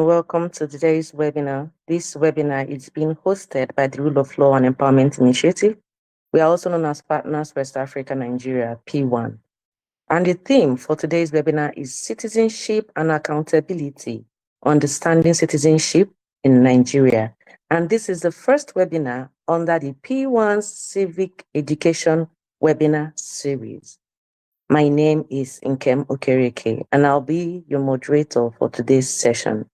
Welcome to today's webinar. This webinar is being hosted by the Rule of Law and Empowerment Initiative. We are also known as Partners West Africa Nigeria, P1. And the theme for today's webinar is Citizenship and Accountability, Understanding Citizenship in Nigeria. And this is the first webinar under the P1 Civic Education webinar series. My name is Nkem Okereke, and I'll be your moderator for today's session.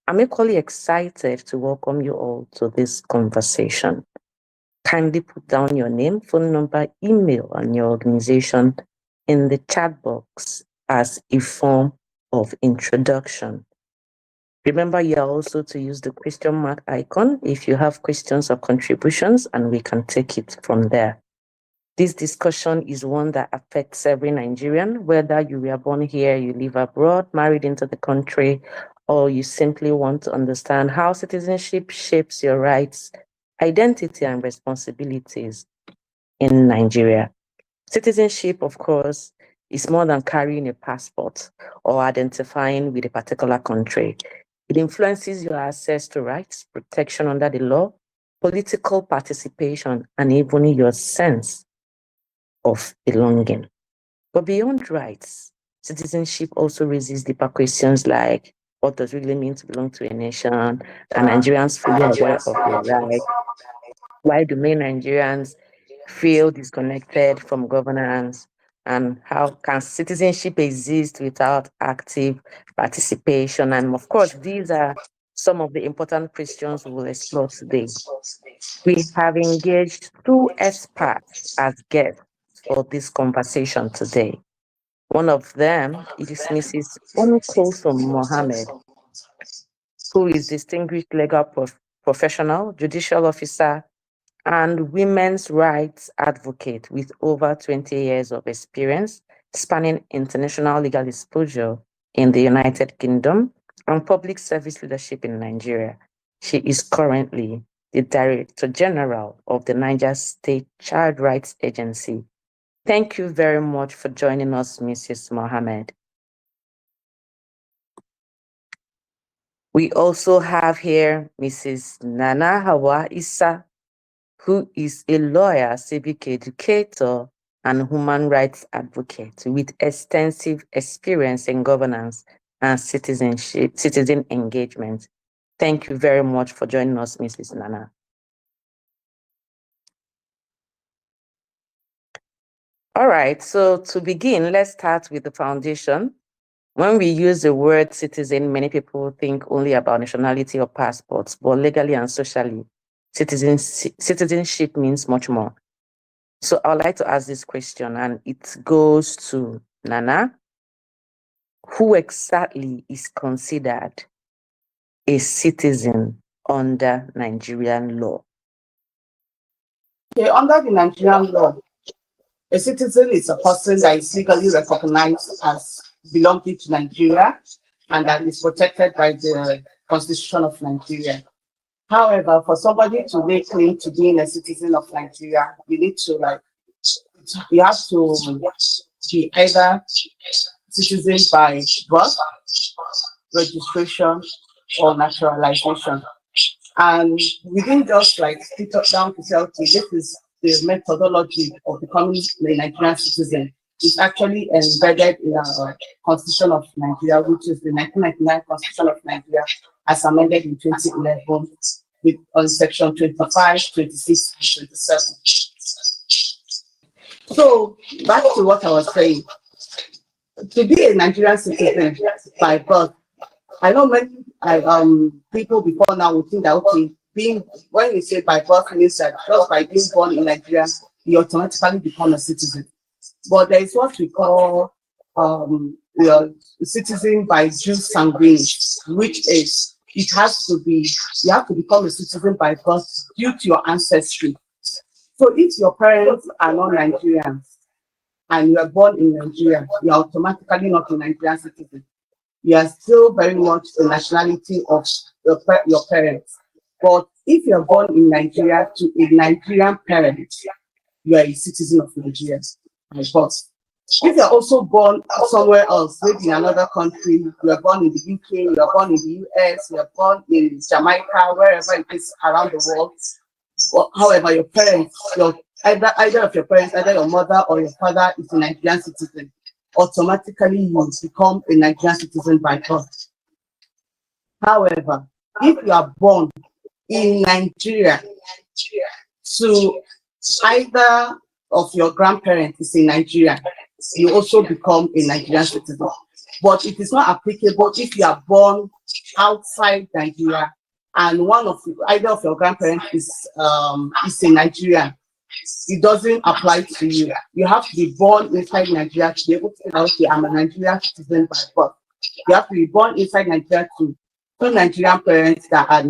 I'm equally excited to welcome you all to this conversation. Kindly put down your name, phone number, email, and your organization in the chat box as a form of introduction. Remember, you are also to use the question mark icon if you have questions or contributions, and we can take it from there. This discussion is one that affects every Nigerian, whether you were born here, you live abroad, married into the country, or you simply want to understand how citizenship shapes your rights, identity, and responsibilities in Nigeria. Citizenship, of course, is more than carrying a passport or identifying with a particular country. It influences your access to rights, protection under the law, political participation, and even your sense of belonging. But beyond rights, citizenship also raises deeper questions like what does it really mean to belong to a nation? Are Nigerians fully aware of their rights? Why do many Nigerians feel disconnected from governance? And how can citizenship exist without active participation? And of course, these are some of the important questions we will explore today. We have engaged two experts as guests for this conversation today. One of them is Mrs. UmmKulthum Mohammad, who is distinguished legal professional, judicial officer, and women's rights advocate with over 20 years of experience spanning international legal exposure in the United Kingdom and public service leadership in Nigeria. She is currently the Director General of the Niger State Child Rights Agency. Thank you very much for joining us, Mrs. Mohammed. We also have here Mrs. Nana Hauwa Isah, who is a lawyer, civic educator, and human rights advocate with extensive experience in governance and citizen engagement. Thank you very much for joining us, Mrs. Nana. All right, so to begin, let's start with the foundation. When we use the word citizen, many people think only about nationality or passports, but legally and socially, citizenship means much more. So I would like to ask this question, and it goes to Nana. Who exactly is considered a citizen under Nigerian law? Okay, under the Nigerian law, a citizen is a person that is legally recognized as belonging to Nigeria and that is protected by the Constitution of Nigeria. However, for somebody to lay claim to being a citizen of Nigeria, you have to be either citizen by birth, registration, or naturalization. And we didn't just like sit down to say, okay, this is the methodology of becoming a Nigerian citizen. It's actually embedded in our Constitution of Nigeria, which is the 1999 Constitution of Nigeria, as amended in 2011, with on section 25, 26, and 27. So back to what I was saying. To be a Nigerian citizen by birth, I know many people before now would think that, okay, when you say by birth means that just by being born in Nigeria, you automatically become a citizen. But there is what we call citizen by jus sanguinis, which is you have to become a citizen by birth due to your ancestry. So if your parents are not Nigerians and you are born in Nigeria, you are automatically not a Nigerian citizen. You are still very much the nationality of your parents. But if you're born in Nigeria to a Nigerian parent, you are a citizen of Nigeria by birth. If you're also born somewhere else, maybe in another country, you are born in the UK, you are born in the US, you are born in Jamaica, wherever it is around the world. However, your parents, either of your parents, either your mother or your father is a Nigerian citizen, automatically you become a Nigerian citizen by birth. However, if you are born in Nigeria to either of your grandparents is in Nigeria, you also become a Nigerian citizen. But it is not applicable if you are born outside Nigeria and either of your grandparents is in Nigeria. It doesn't apply to you. You have to be born inside Nigeria to be able to say, okay, I'm a Nigerian citizen by birth. You have to be born inside Nigeria to Nigerian parents that are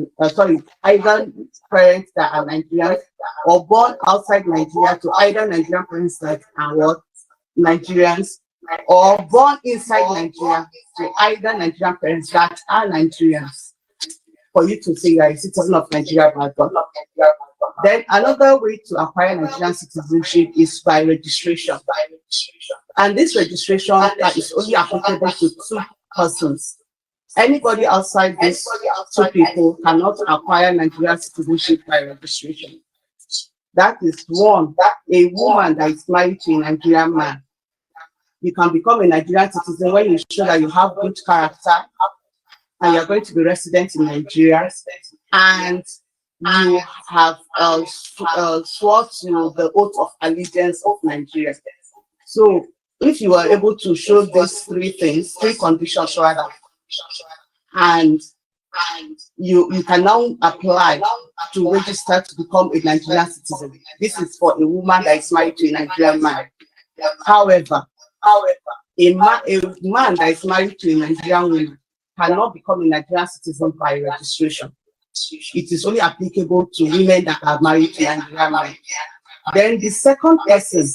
either parents that are Nigerians, or born outside Nigeria to either Nigerian parents that are what Nigerians, or born inside Nigeria to either Nigerian parents that are Nigerians, for you to say you are a citizen of Nigeria by birth. Then another way to acquire Nigerian citizenship is by registration. And this registration is only applicable to two persons. Anybody outside these two people cannot acquire Nigerian citizenship by registration. That is one, a woman that is married to a Nigerian man. You can become a Nigerian citizen when you show that you have good character and you're going to be resident in Nigeria, and you have sworn to the oath of allegiance of Nigeria. So if you are able to show these three conditions rather, and you can now apply to register to become a Nigerian citizen. This is for a woman that is married to a Nigerian man. However, a man that is married to a Nigerian woman cannot become a Nigerian citizen by registration. It is only applicable to women that are married to a Nigerian man. Then the second person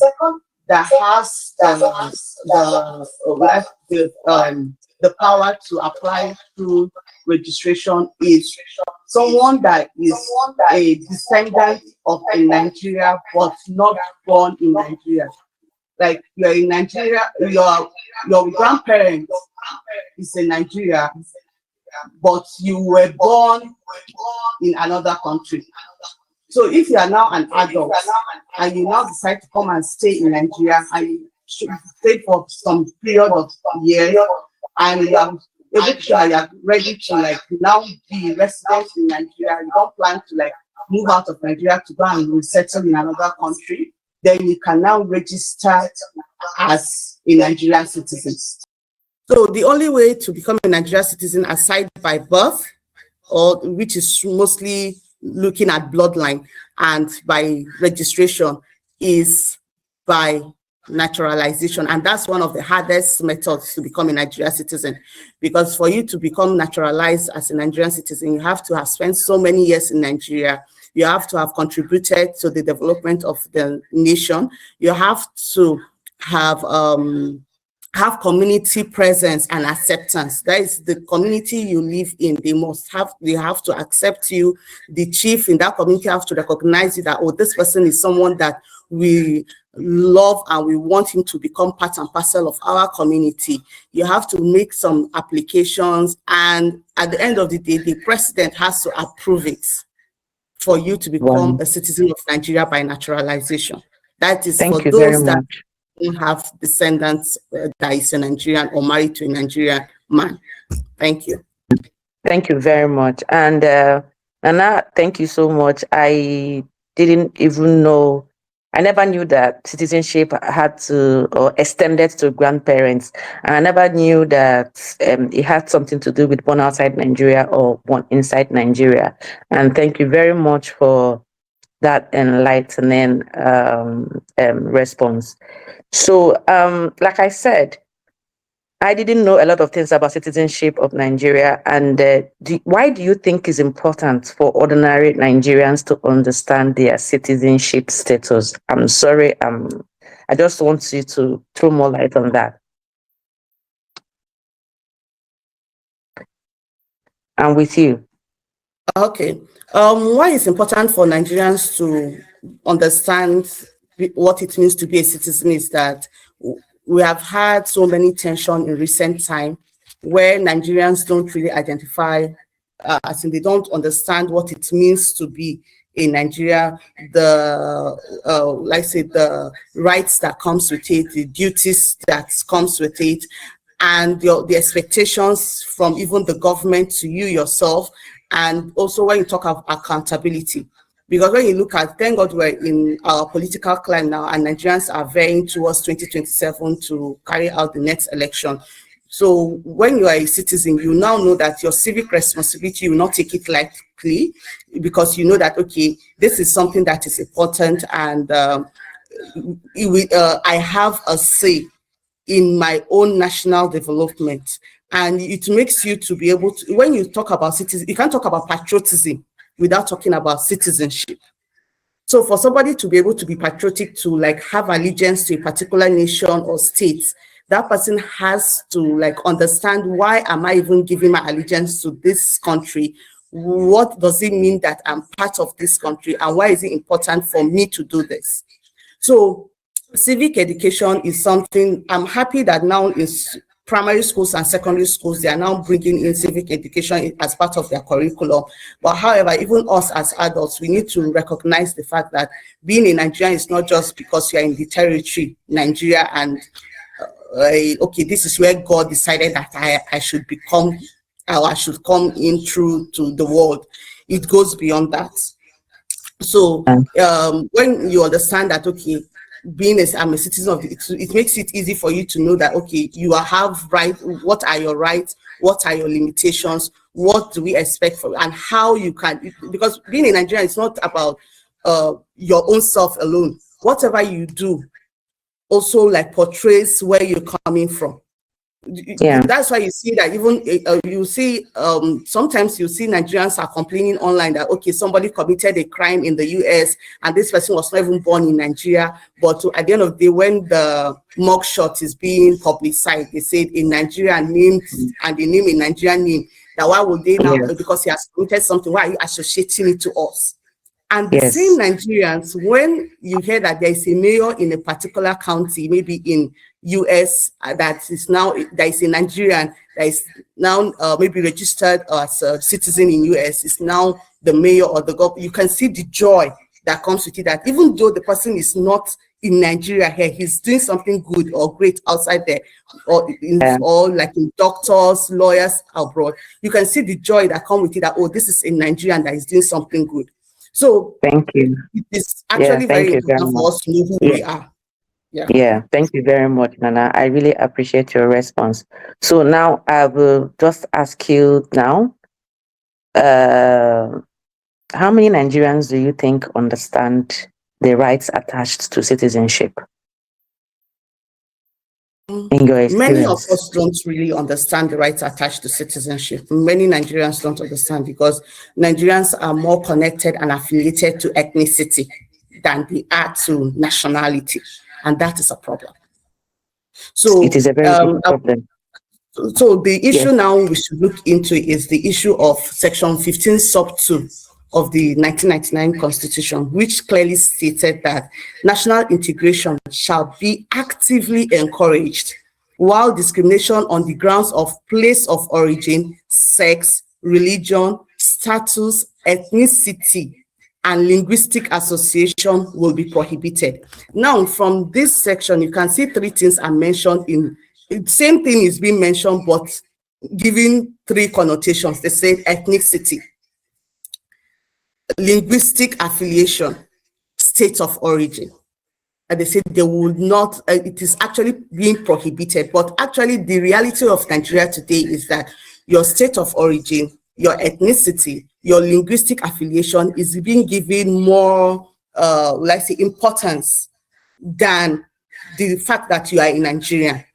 that has the power to apply through registration is someone that is a descendant of a Nigeria but not born in Nigeria. Like you're in Nigeria, your grandparent is in Nigeria, but you were born in another country. So if you are now an adult and you now decide to come and stay in Nigeria and you should stay for some period of years, and you are able to, you are ready to now be resident in Nigeria, you don't plan to move out of Nigeria to go and resettle in another country, then you can now register as a Nigerian citizen. So the only way to become a Nigerian citizen aside by birth, or which is mostly looking at bloodline, and by registration is by naturalization. And that's one of the hardest methods to become a Nigerian citizen, because for you to become naturalized as a Nigerian citizen, you have to have spent so many years in Nigeria. You have to have contributed to the development of the nation. You have to have community presence and acceptance. That is the community you live in. They have to accept you. The chief in that community have to recognize you that, oh, this person is someone that we love and we want him to become part and parcel of our community. You have to make some applications, and at the end of the day, the president has to approve it for you to become a citizen of Nigeria by naturalization. That is for those that have descendants that is a Nigerian or married to a Nigerian man. Thank you. Thank you very much. And Nana, thank you so much. I didn't even know, I never knew that citizenship had to, or extended to grandparents. And I never knew that it had something to do with one outside Nigeria or one inside Nigeria. And thank you very much for that enlightening response. So, like I said, I didn't know a lot of things about citizenship of Nigeria. And why do you think it's important for ordinary Nigerians to understand their citizenship status? I'm sorry, I just want you to throw more light on that. I'm with you. Okay. Why it's important for Nigerians to understand what it means to be a citizen is that we have had so many tension in recent time where Nigerians don't really identify, as in they don't understand what it means to be in Nigeria, the like I say, the rights that comes with it, the duties that comes with it, and the expectations from even the government to you yourself, and also when you talk of accountability. Because when you look at, thank God we're in our political climate now, and Nigerians are veering towards 2027 to carry out the next election. So when you are a citizen, you now know that your civic responsibility, you will not take it lightly, because you know that, okay, this is something that is important, and I have a say in my own national development. And it makes you to be able to, when you talk about citizen, you can't talk about patriotism without talking about citizenship. So for somebody to be able to be patriotic, to like have allegiance to a particular nation or state, that person has to like understand, why am I even giving my allegiance to this country? What does it mean that I'm part of this country, and why is it important for me to do this? So civic education is something, I'm happy that now is primary schools and secondary schools, they are now bringing in civic education as part of their curriculum. But however, even us as adults, we need to recognize the fact that being in Nigeria is not just because you are in the territory, Nigeria, and okay, this is where God decided that I should become, or I should come in through to the world. It goes beyond that. So when you understand that, okay, I'm a citizen of it makes it easy for you to know that, okay, you have right, what are your rights, what are your limitations, what do we expect from, and how you can, because being in Nigeria is not about your own self alone. Whatever you do also like portrays where you're coming from. Yeah. That's why you see that even you see sometimes you see Nigerians are complaining online that, okay, somebody committed a crime in the US and this person was not even born in Nigeria, but at the end of the day, when the mugshot is being publicized, they said in Nigerian name and the name in Nigerian name, that why would they now, because he has committed something, why are you associating it to us? And the same Nigerians, when you hear that there is a mayor in a particular county, maybe in US, that is now, there is a Nigerian that is now maybe registered as a citizen in US, is now the mayor or the governor, you can see the joy that comes with it, that even though the person is not in Nigeria here, he's doing something good or great outside there, or like in doctors, lawyers abroad, you can see the joy that comes with it, that, oh, this is a Nigerian that is doing something good. So thank you. It is actually very important for us to know who we are. Yeah, thank you very much, Nana. I really appreciate your response. So now I will just ask you now, how many Nigerians do you think understand the rights attached to citizenship? In your experience? Many of us don't really understand the rights attached to citizenship. Many Nigerians don't understand because Nigerians are more connected and affiliated to ethnicity than they are to nationality, and that is a problem. So it is a very big problem. So the issue now we should look into is the issue of Section 15 sub 2 of the 1999 Constitution, which clearly stated that national integration shall be actively encouraged, while discrimination on the grounds of place of origin, sex, religion, status, ethnicity, and linguistic association will be prohibited. Now, from this section, you can see three things are mentioned in, the same thing is being mentioned, but giving three connotations. They say ethnicity, linguistic affiliation, state of origin. And they said they would not, it is actually being prohibited. But actually the reality of Nigeria today is that your state of origin, your ethnicity, your linguistic affiliation is being given more, let's say, importance than the fact that you are in Nigeria.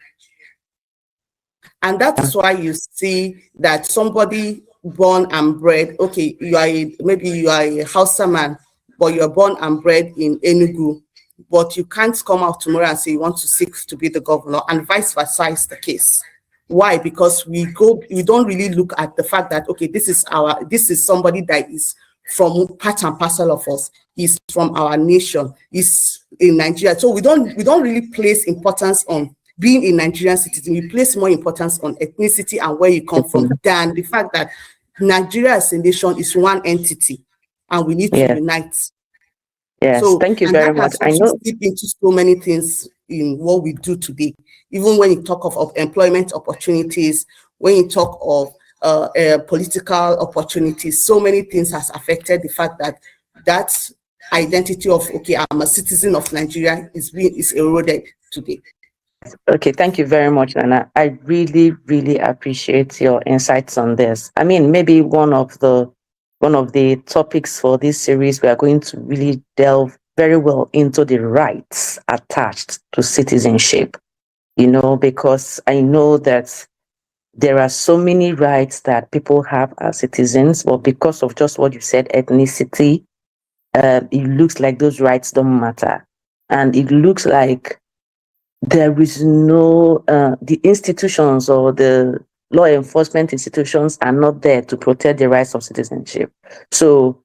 And that's why you see that somebody born and bred, okay, maybe you are a Hausa man, but you're born and bred in Enugu, but you can't come out tomorrow and say you want to seek to be the governor, and vice versa is the case. Why? Because we don't really look at the fact that, okay, this is somebody that is from part and parcel of us, is from our nation, is in Nigeria. So we don't really place importance on being a Nigerian citizen, we place more importance on ethnicity and where you come from than the fact that Nigeria as a nation is one entity and we need to unite. Yes, So, thank you and very that much. has I also know. slipped into so many things in what we do today. Even when you talk of employment opportunities, when you talk of political opportunities, so many things has affected the fact that that identity of, okay, I'm a citizen of Nigeria is eroded today. Okay, thank you very much, Nana. I really, really appreciate your insights on this. I mean, maybe one of the topics for this series, we are going to really delve very well into the rights attached to citizenship, because I know that there are so many rights that people have as citizens, but because of just what you said, ethnicity, it looks like those rights don't matter. And it looks like there is no, the institutions or the law enforcement institutions are not there to protect the rights of citizenship. So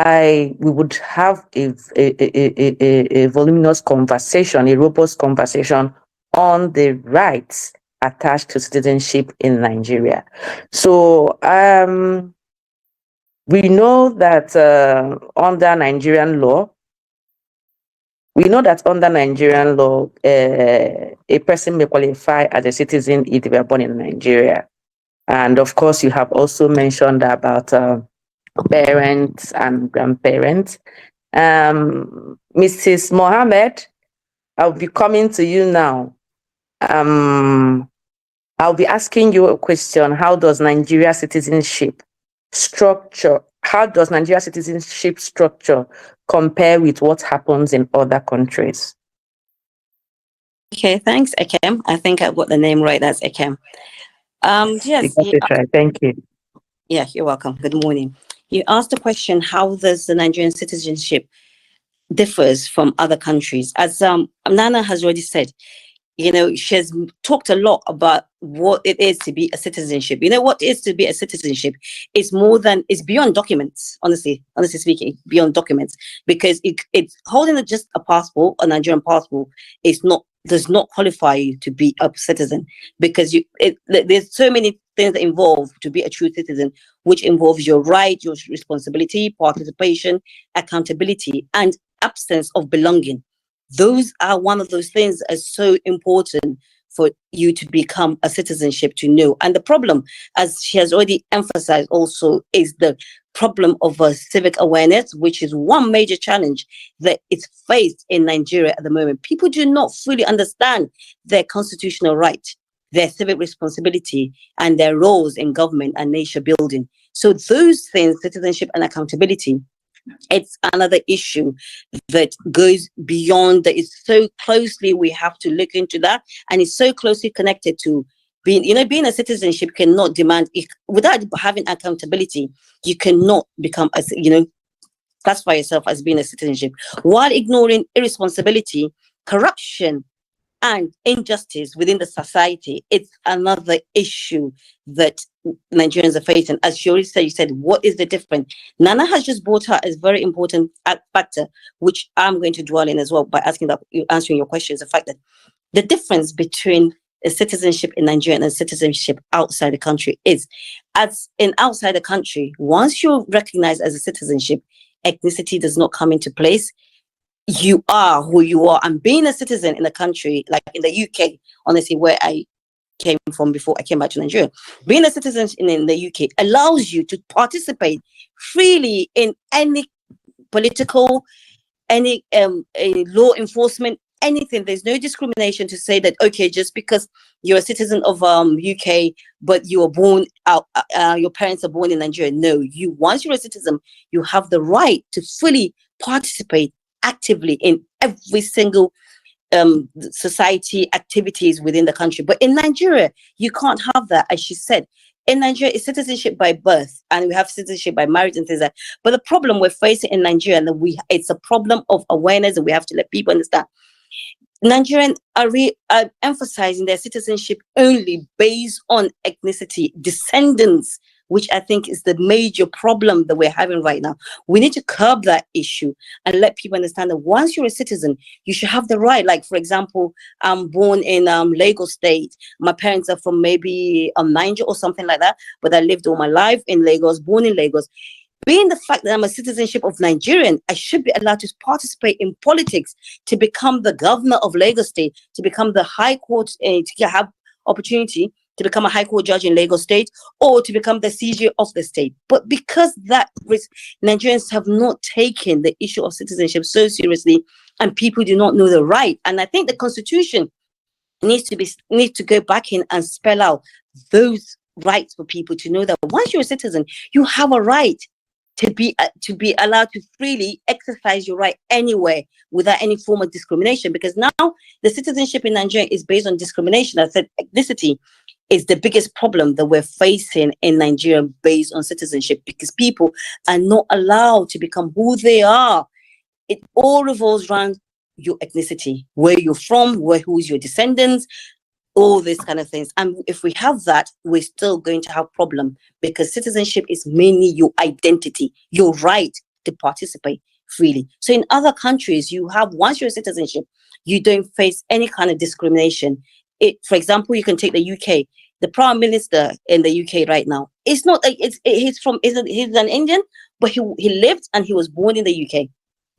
we would have a voluminous conversation, a robust conversation on the rights attached to citizenship in Nigeria. So we know that under Nigerian law, a person may qualify as a citizen if they were born in Nigeria. And of course, you have also mentioned about parents and grandparents. Mrs. Mohammed, I'll be coming to you now. I'll be asking you a question. How does Nigeria citizenship structure compare with what happens in other countries? Okay, thanks, Nkem. I think I got the name right. That's Nkem. Yes. Right. Thank you. Yeah, you're welcome. Good morning. You asked the question, how does the Nigerian citizenship differs from other countries? As Nana has already said, she has talked a lot about what it is to be a citizenship. What it is to be a citizenship is it's beyond documents, honestly speaking, beyond documents, because it's holding just a passport, a Nigerian passport, does not qualify you to be a citizen, because there's so many things that involve to be a true citizen, which involves your right, your responsibility, participation, accountability, and absence of belonging. Those are one of those things that are so important for you to become a citizenship, to know. And the problem, as she has already emphasized also, is the problem of civic awareness, which is one major challenge that is faced in Nigeria at the moment. People do not fully understand their constitutional right, their civic responsibility, and their roles in government and nation building. So those things, citizenship and accountability, it's another issue that goes beyond that. It's so closely, we have to look into that, and it's so closely connected to being a citizenship cannot demand, without having accountability, you cannot become classify yourself as being a citizenship, while ignoring irresponsibility, corruption, and injustice within the society. It's another issue that Nigerians are facing. As she already said, you said, what is the difference? Nana has just brought out a very important factor, which I'm going to dwell in as well by answering your question, is the fact that the difference between a citizenship in Nigeria and a citizenship outside the country is, as in outside the country, once you're recognized as a citizenship, ethnicity does not come into place. You are who you are. And being a citizen in a country like in the UK, honestly, where I came from before I came back to Nigeria, being a citizen in the UK allows you to participate freely in any political, any law enforcement, anything. There's no discrimination to say that, okay, just because you're a citizen of UK, but you were born out, your parents are born in Nigeria. No, once you're a citizen, you have the right to fully participate actively in every single society activities within the country. But in Nigeria, you can't have that. As she said, in Nigeria, it's citizenship by birth, and we have citizenship by marriage and things like that. But the problem we're facing in Nigeria, and it's a problem of awareness, and we have to let people understand. Nigerians are emphasizing their citizenship only based on ethnicity, descendants which I think is the major problem that we're having right now. We need to curb that issue and let people understand that once you're a citizen, you should have the right. Like, for example, I'm born in Lagos State. My parents are from maybe Niger or something like that, but I lived all my life in Lagos, born in Lagos. Being the fact that I'm a citizenship of Nigerian, I should be allowed to participate in politics, to become the governor of Lagos State, to become the High Court, to have opportunity to become a High Court judge in Lagos State, or to become the CJ of the state. But because Nigerians have not taken the issue of citizenship so seriously, and people do not know the right, and I think the Constitution needs to go back in and spell out those rights for people to know that once you're a citizen, you have a right to be allowed to freely exercise your right anywhere without any form of discrimination. Because now the citizenship in Nigeria is based on discrimination. I said ethnicity is the biggest problem that we're facing in Nigeria based on citizenship, because people are not allowed to become who they are. It all revolves around your ethnicity, where you're from, who's your descendants, all these kind of things. And if we have that, we're still going to have problem, because citizenship is mainly your identity, your right to participate freely. So in other countries, you have, once you're a citizenship, you don't face any kind of discrimination. For example, you can take the UK. The Prime Minister in the UK right now, he's an Indian, but he lived and he was born in the UK,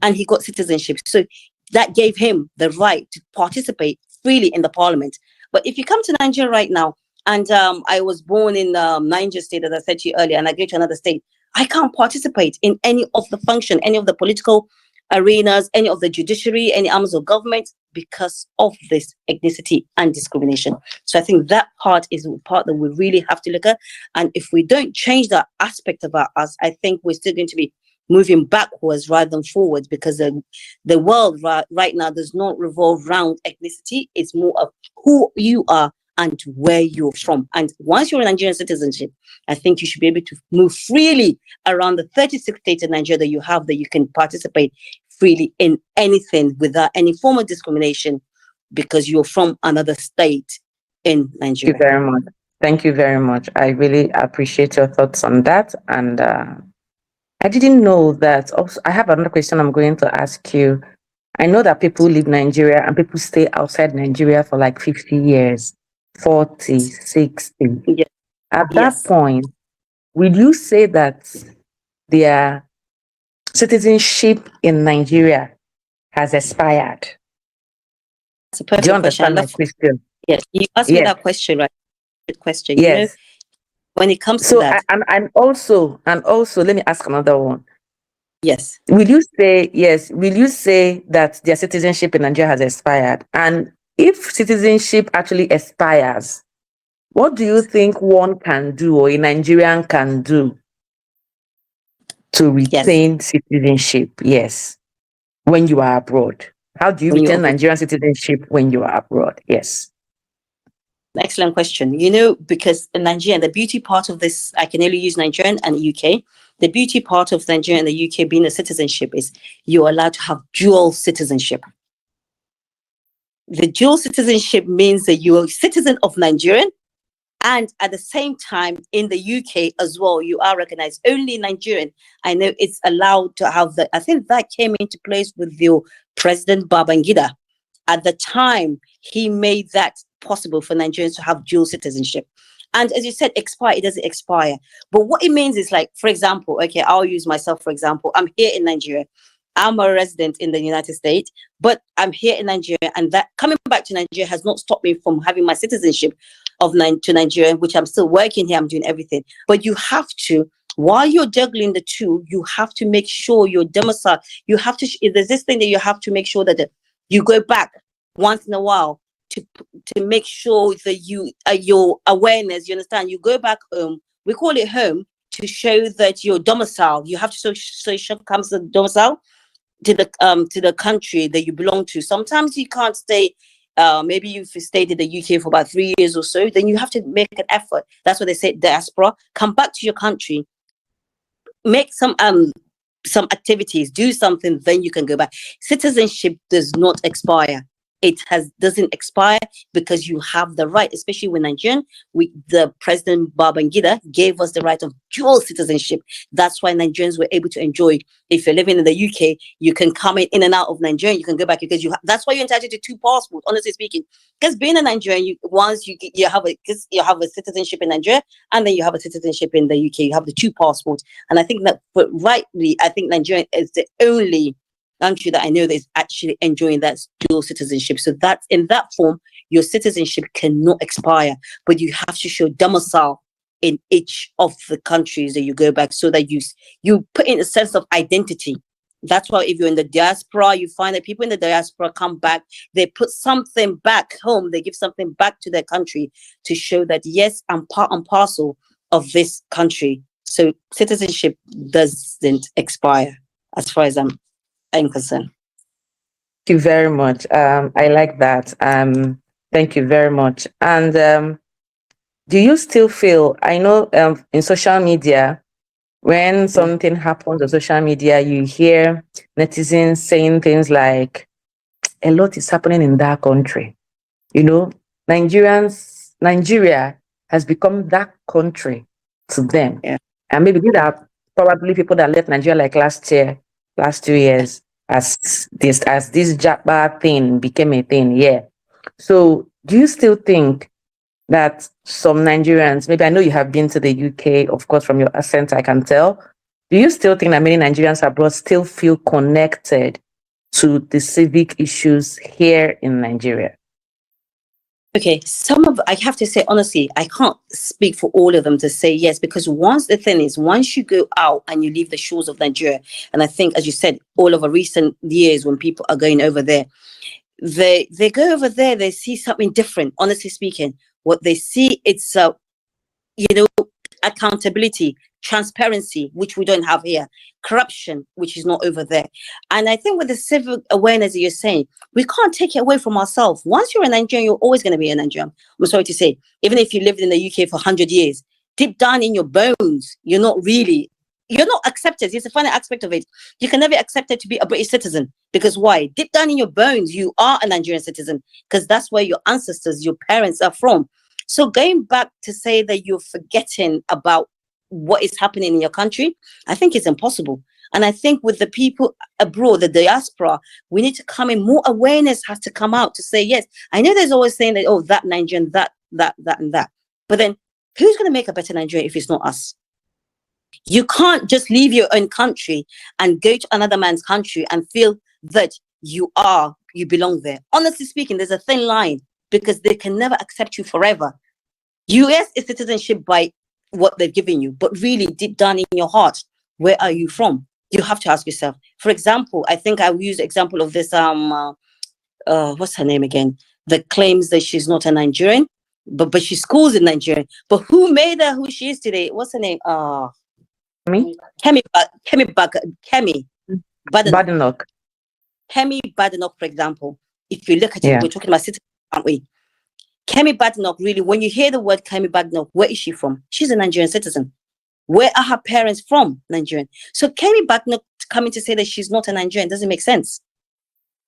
and he got citizenship. So that gave him the right to participate freely in the parliament. But if you come to Nigeria right now, and I was born in Niger State, as I said to you earlier, and I go to another state, I can't participate in any of the function, any of the political arenas, any of the judiciary, any arms of government, because of this ethnicity and discrimination. So I think that part is a part that we really have to look at. And if we don't change that aspect about us, I think we're still going to be moving backwards rather than forwards, because the world right now does not revolve around ethnicity. It's more of who you are and where you're from. And once you're a Nigerian citizenship, I think you should be able to move freely around the 36 states in Nigeria that you have, that you can participate freely in anything without any form of discrimination, because you're from another state in Nigeria. Thank you very much. Thank you very much. I really appreciate your thoughts on that. And I didn't know that. Also, I have another question I'm going to ask you. I know that people leave Nigeria and people stay outside Nigeria for like 50 years, 40, 60. Yeah. At that point, will you say that their citizenship in Nigeria has expired? That's a perfect Do you understand my question? Yes, you asked me that question, right? Good question. Yes. You know, when it comes to that. And also, let me ask another one. Yes. Will you say that their citizenship in Nigeria has expired? And if citizenship actually expires, what do you think one can do, or a Nigerian can do, to retain citizenship? Yes. When you are abroad. How do you retain Nigerian citizenship when you are abroad? Yes. Excellent question. You know, because in Nigeria, the beauty part of this, I can only use Nigerian and UK. The beauty part of Nigeria and the UK being a citizenship is you're allowed to have dual citizenship. The dual citizenship means that you're a citizen of Nigerian, and at the same time in the UK as well, you are recognized. Only Nigerian, I know it's allowed to have that. I think that came into place with your President Babangida. At the time, he made that possible for Nigerians to have dual citizenship. And as you said, expire, it doesn't expire. But what it means is, like, for example, okay, I'll use myself, for example. I'm here in Nigeria. I'm a resident in the United States, but I'm here in Nigeria, and that coming back to Nigeria has not stopped me from having my citizenship to Nigeria, which I'm still working here, I'm doing everything. But you have to, while you're juggling the two, you have to make sure your domicile, you have to, there's this thing that you have to make sure that you go back once in a while to make sure that your awareness, you understand, you go back home, we call it home, to show that your domicile, you have to show comes the domicile to the country that you belong to. Sometimes you can't stay, maybe you've stayed in the UK for about 3 years or so, then you have to make an effort. That's what they say, diaspora. Come back to your country, make some activities, do something, then you can go back. Citizenship does not expire. doesn't expire because you have the right, especially when Nigerian, the President Babangida gave us the right of dual citizenship. That's why Nigerians were able to enjoy. If you're living in the UK, you can come in and out of Nigeria. You can go back because that's why you're entitled to two passports. Honestly speaking, because being a Nigerian, once you have a citizenship in Nigeria and then you have a citizenship in the UK, you have the two passports. And I think that, but rightly, I think Nigeria is the only country that I know that is actually enjoying that dual citizenship. So that's in that form, your citizenship cannot expire, but you have to show domicile in each of the countries that you go back, so that you put in a sense of identity. That's why if you're in the diaspora, you find that people in the diaspora come back, they put something back home, they give something back to their country to show that, yes, I'm part and parcel of this country. So citizenship doesn't expire as far as I'm concerned. Thank you very much. I like that. Thank you very much. And do you still feel, I know in social media, when something happens on social media, you hear netizens saying things like, a lot is happening in that country. You know, Nigeria has become that country to them. Yeah. And maybe these are probably people that left Nigeria like last 2 years, as this Japa thing became a thing. Yeah. So do you still think that some Nigerians, maybe I know you have been to the UK, of course, from your accent, I can tell. Do you still think that many Nigerians abroad still feel connected to the civic issues here in Nigeria? Okay, I have to say, honestly, I can't speak for all of them to say yes, because once you go out and you leave the shores of Nigeria, and I think, as you said, all over recent years, when people are going over there, they go over there, they see something different. Honestly speaking, what they see, it's accountability, transparency, which we don't have here, corruption, which is not over there. And I think with the civic awareness that you're saying, we can't take it away from ourselves. Once you're a Nigerian, you're always going to be a Nigerian. I'm sorry to say, even if you lived in the UK for 100 years, deep down in your bones, you're not accepted. It's the funny aspect of it. You can never be accepted to be a British citizen. Because why? Deep down in your bones, you are a Nigerian citizen, because that's where your ancestors, your parents are from. So going back to say that you're forgetting about what is happening in your country, I think it's impossible. And I think with the people abroad, the diaspora, we need to come in. More awareness has to come out to say, yes, I know there's always saying that, oh, that Nigerian, that, and that. But then who's going to make a better Nigeria if it's not us? You can't just leave your own country and go to another man's country and feel that you belong there. Honestly speaking, there's a thin line, because they can never accept you forever. US is citizenship by what they've given you, but really deep down in your heart, where are you from? You have to ask yourself. For example, I think I will use the example of this what's her name again? That claims that she's not a Nigerian, but she schools in Nigeria. But who made her who she is today? What's her name? Me? Kemi Badenoch. Kemi Badenoch, for example. If you look at it, Yeah. we're talking about citizens, aren't we? Kemi Badenoch, really, when you hear the word Kemi Badenoch, where is she from? She's a Nigerian citizen. Where are her parents from? Nigerian. So Kemi Badenoch coming to say that she's not a Nigerian doesn't make sense.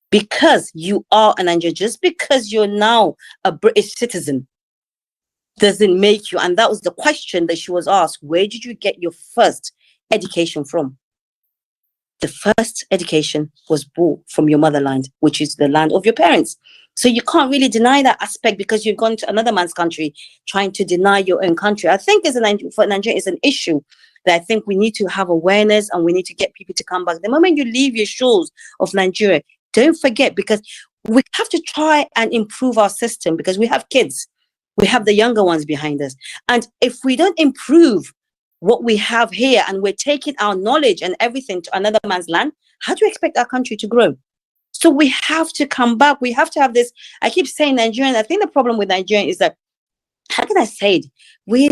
Because you are a Nigerian, just because you're now a British citizen doesn't make you. And that was the question that she was asked. Where did you get your first education from? The first education was bought from your motherland, which is the land of your parents. So you can't really deny that aspect because you've gone to another man's country trying to deny your own country. I think for Nigeria, it's an issue that I think we need to have awareness, and we need to get people to come back. The moment you leave your shores of Nigeria, don't forget, because we have to try and improve our system, because we have kids. We have the younger ones behind us. And if we don't improve what we have here, and we're taking our knowledge and everything to another man's land, how do you expect our country to grow? So we have to come back. We have to have this. I keep saying Nigerian. I think the problem with Nigerian is that, how can I say it? We're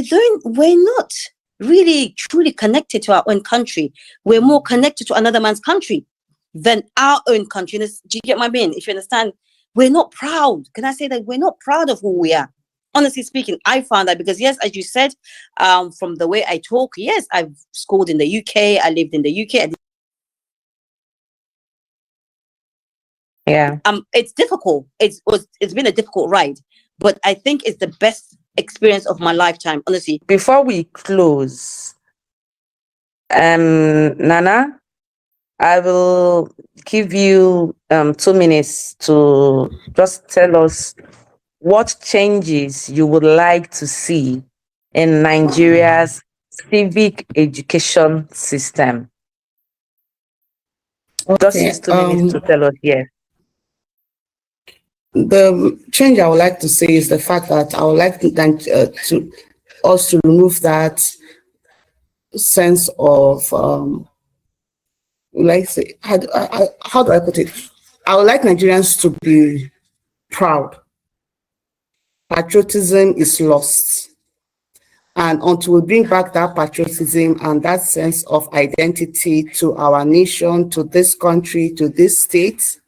not really truly connected to our own country. We're more connected to another man's country than our own country. Do you get my meaning? If you understand, we're not proud. Can I say that we're not proud of who we are? Honestly speaking, I found that, because yes, as you said, from the way I talk, yes, I've schooled in the UK. I lived in the UK. Yeah. It's difficult. It's been a difficult ride, but I think it's the best experience of my lifetime, honestly. Before we close, Nana, I will give you 2 minutes to just tell us what changes you would like to see in Nigeria's civic education system. Just Okay. use 2 minutes to tell us, yes. The change I would like to say is the fact that I would like to us to remove that sense of like say how do I put it? I would like Nigerians to be proud. Patriotism is lost. And until we bring back that patriotism and that sense of identity to our nation, to this country, to this state,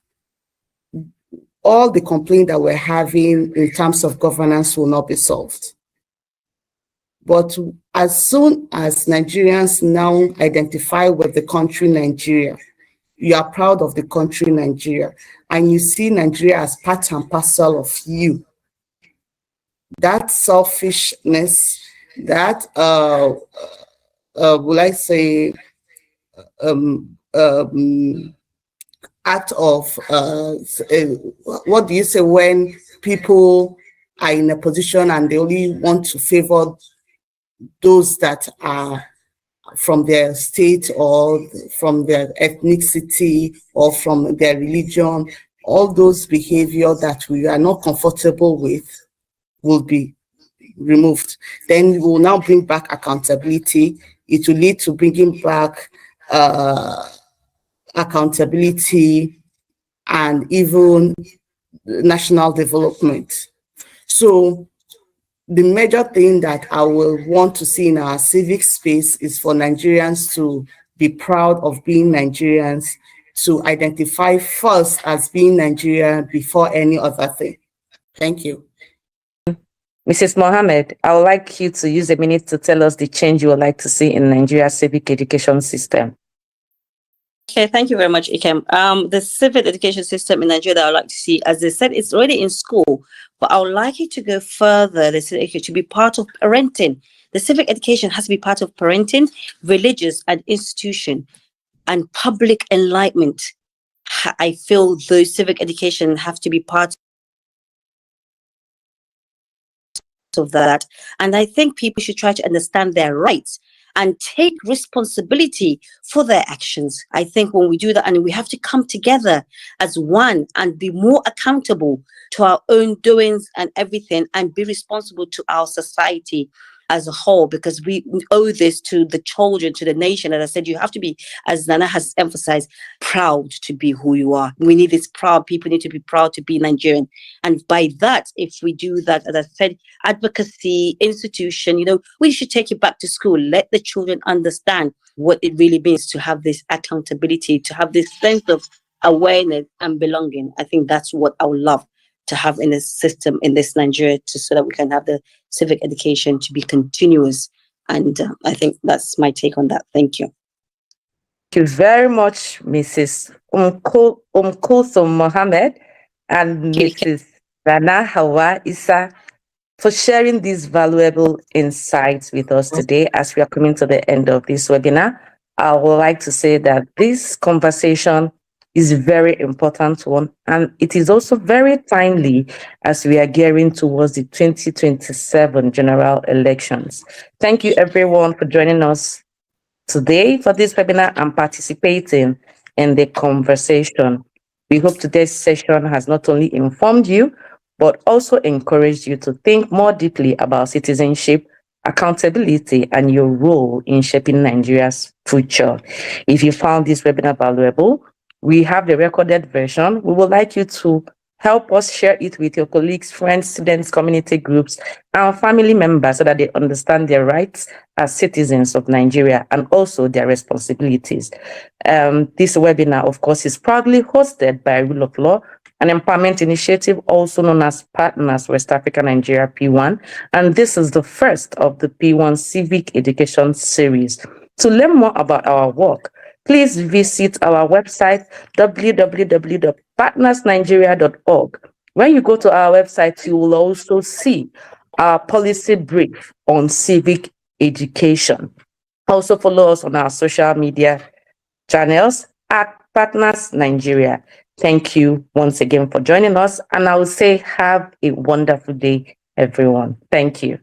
all the complaints that we're having in terms of governance will not be solved. But as soon as Nigerians now identify with the country Nigeria, you are proud of the country Nigeria, and you see Nigeria as part and parcel of you, that selfishness, that will I say act of what do you say when people are in a position and they only want to favor those that are from their state or from their ethnicity or from their religion, all those behavior that we are not comfortable with will be removed. Then we will now bring back accountability. It will lead to bringing back accountability and even national development. So the major thing that I will want to see in our civic space is for Nigerians to be proud of being Nigerians, to identify first as being Nigerian before any other thing. Thank you. Mrs. Mohammed, I would like you to use a minute to tell us the change you would like to see in Nigeria's civic education system. Okay, thank you very much, Nkem. The civic education system in Nigeria that I would like to see, as they said, it's already in school, but I would like it to go further. The civic education to be part of parenting. The civic education has to be part of parenting, religious and institution, and public enlightenment. I feel those civic education have to be part of that. And I think people should try to understand their rights and take responsibility for their actions. I think when we do that, and we have to come together as one and be more accountable to our own doings and everything, and be responsible to our society as a whole, because we owe this to the children, to the nation. As I said, you have to be, as Nana has emphasized, proud to be who you are. We need this proud, people need to be proud to be Nigerian. And by that, if we do that, as I said, advocacy, institution, we should take it back to school. Let the children understand what it really means to have this accountability, to have this sense of awareness and belonging. I think that's what I would love to have in this system, in this Nigeria, so that we can have the civic education to be continuous. And I think that's my take on that. Thank you. Thank you very much, Mrs. UmmKulthum Mohammad and Mrs. Rana Hauwa Isah, for sharing these valuable insights with us today. As we are coming to the end of this webinar, I would like to say that this conversation is a very important one, and it is also very timely as we are gearing towards the 2027 general elections. Thank you everyone for joining us today for this webinar and participating in the conversation. We hope today's session has not only informed you, but also encouraged you to think more deeply about citizenship, accountability, and your role in shaping Nigeria's future. If you found this webinar valuable, we have the recorded version. We would like you to help us share it with your colleagues, friends, students, community groups, and family members so that they understand their rights as citizens of Nigeria and also their responsibilities. This webinar, of course, is proudly hosted by Rule of Law, an empowerment initiative also known as Partners West Africa Nigeria P1, and this is the first of the P1 Civic Education series. To learn more about our work, please visit our website, www partnersnigeria.org. When you go to our website, you will also see our policy brief on civic education. Also follow us on our social media channels at Partners Nigeria. Thank you once again for joining us, and I will say have a wonderful day, everyone. Thank you.